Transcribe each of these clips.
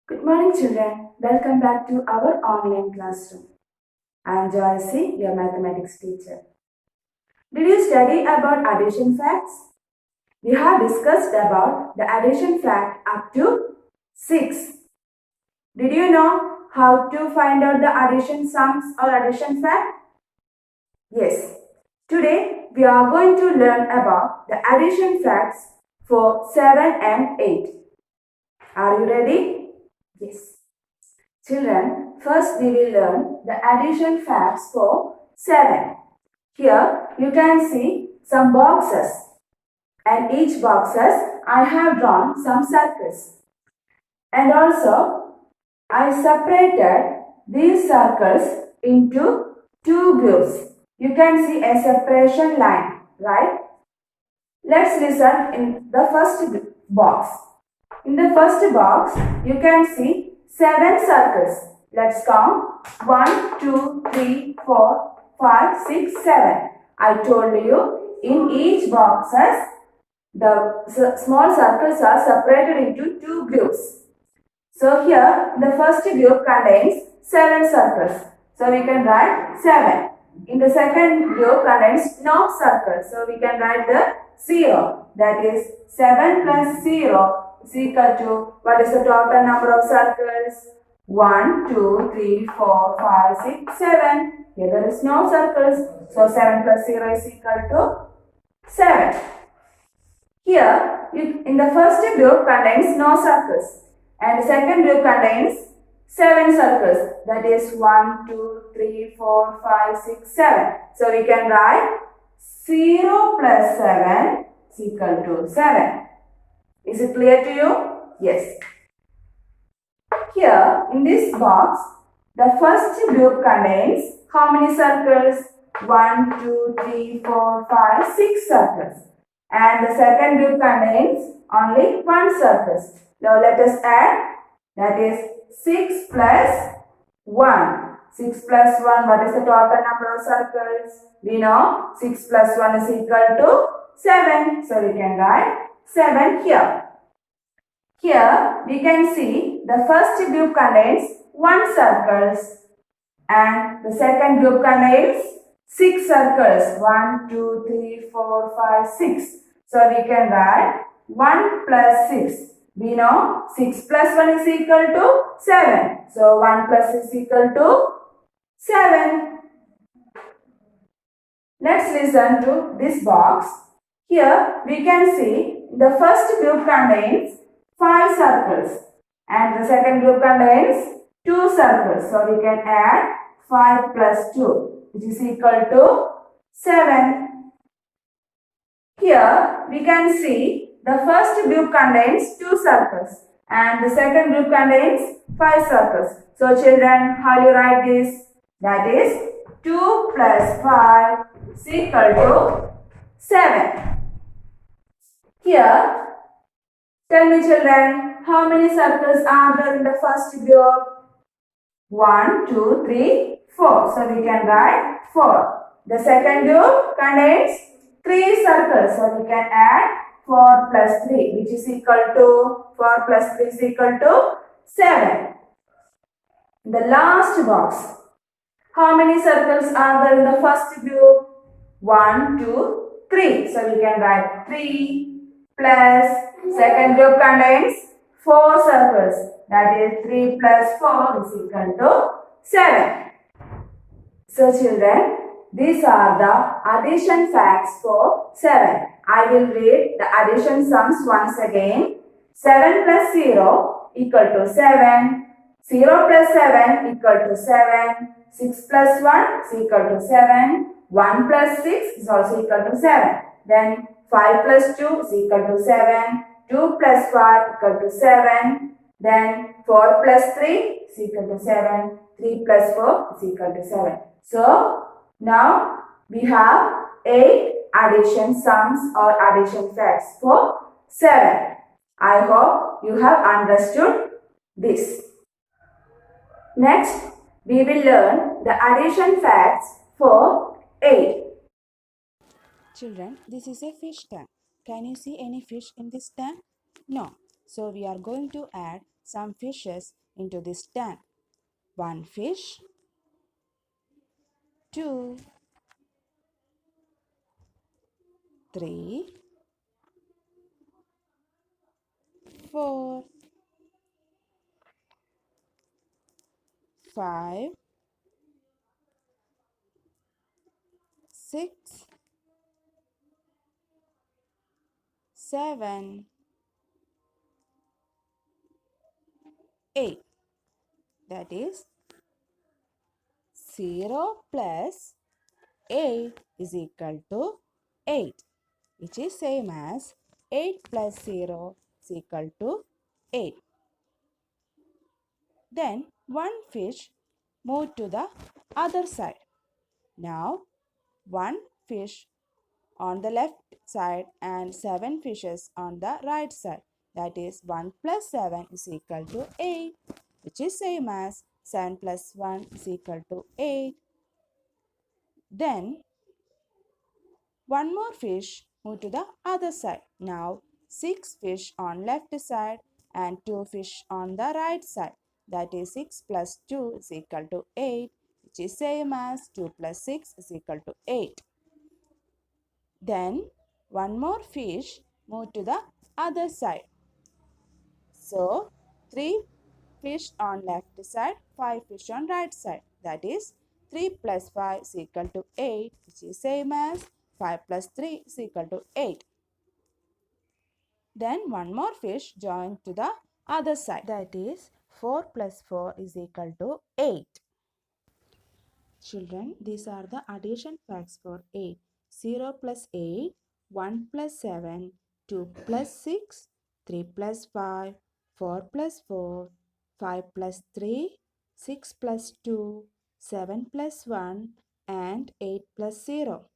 Good morning, children. Welcome back to our online classroom. I am Joyce, your mathematics teacher. Did you study about addition facts? We have discussed about the addition fact up to 6. Did you know how to find out the addition sums or addition fact? Yes. Today we are going to learn about the addition facts for 7 and 8. Are you ready? Yes. Children, first we will learn the addition facts for 7. Here you can see some boxes, and each boxes I have drawn some circles, and also I separated these circles into two groups. You can see a separation line, right? Let's listen in the first box. In the first box you can see 7 circles. Let's count 1, 2, 3, 4, 5, 6, 7. I told you in each boxes the small circles are separated into two groups. So here the first group contains 7 circles. So we can write 7. In the second group contains no circles. So we can write the 0. That is 7 plus 0 is equal to, what is the total number of circles? 1, 2, 3, 4, 5, 6, 7. Here there is no circles. So 7 plus 0 is equal to 7. Here in the first group contains no circles. And the second group contains 7 circles. That is 1, 2, 3, 4, 5, 6, 7. So we can write 0 plus 7 is equal to 7. Is it clear to you? Yes. Here in this box, the first group contains how many circles? 1, 2, 3, 4, 5, 6 circles. And the second group contains only 1 circle. Now let us add, that is 6 plus 1. 6 plus 1, what is the total number of circles? We know 6 plus 1 is equal to 7. So we can write 7 here. Here we can see the first group contains 1 circles and the second group contains 6 circles. 1, 2, 3, 4, 5, 6. So we can write 1 plus 6. We know 6 plus 1 is equal to 7. So 1 plus is equal to 7. Let's listen to this box. Here we can see the first group contains 5 circles and the second group contains 2 circles. So we can add 5 plus 2, which is equal to 7. Here we can see the first group contains 2 circles and the second group contains 5 circles. So children, how do you write this? That is 2 plus 5 is equal to 7. Here, tell me children, how many circles are there in the first group? 1, 2, 3, 4. So we can write 4. The second group contains 3 circles. So we can add 4 plus 3, which is equal to, 4 plus 3 is equal to 7. The last box. How many circles are there in the first group? 1, 2, 3. So we can write 3 plus, second group contains 4 circles. That is 3 plus 4 is equal to 7. So children, these are the addition facts for 7. I will read the addition sums once again. 7 plus 0 equal to 7. 0 plus 7 equal to 7. 6 plus 1 is equal to 7. 1 plus 6 is also equal to 7. Then 5 plus 2 is equal to 7. 2 plus 5 equal to 7. Then 4 plus 3 is equal to 7. 3 plus 4 is equal to 7. So, now we have 8 addition sums or addition facts for 7. I hope you have understood this. Next, we will learn the addition facts for 8. Children, this is a fish tank. Can you see any fish in this tank? No. So we are going to add some fishes into this tank. One fish, two, three, four, five, six, seven, 8. That is 0 plus 8 is equal to 8, which is same as 8 plus 0 is equal to 8. Then one fish moved to the other side. Now one fish on the left side and 7 fishes on the right side. That is 1 plus 7 is equal to 8, which is same as 7 plus 1 is equal to 8. Then one more fish moved to the other side. Now 6 fish on left side and 2 fish on the right side. That is 6 plus 2 is equal to 8, which is same as 2 plus 6 is equal to 8. Then one more fish moved to the other side. So 3 fish on left side, 5 fish on right side. That is 3 plus 5 is equal to 8, which is same as 5 plus 3 is equal to 8. Then one more fish joined to the other side. That is 4 plus 4 is equal to 8. Children, these are the addition facts for 8. 0 plus 8, 1 plus 7, 2 plus 6, 3 plus 5, 4 plus 4, 5 plus 3, 6 plus 2, 7 plus 1 and 8 plus 0.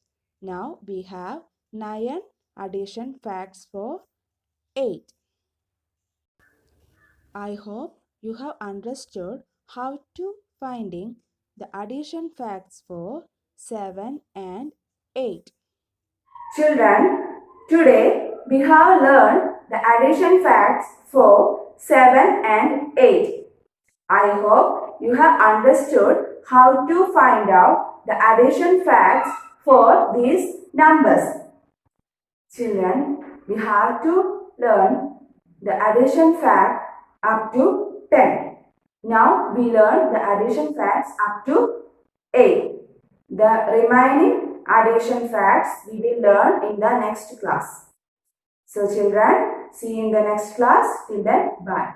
Now we have 9 addition facts for 8. I hope you have understood how to finding the addition facts for 7 and 8. Children, today we have learned the addition facts for 7 and 8. I hope you have understood how to find out the addition facts for these numbers. Children, we have to learn the addition fact up to 10. Now we learn the addition facts up to 8. The remaining addition facts we will learn in the next class. So children, see you in the next class. Till then, bye.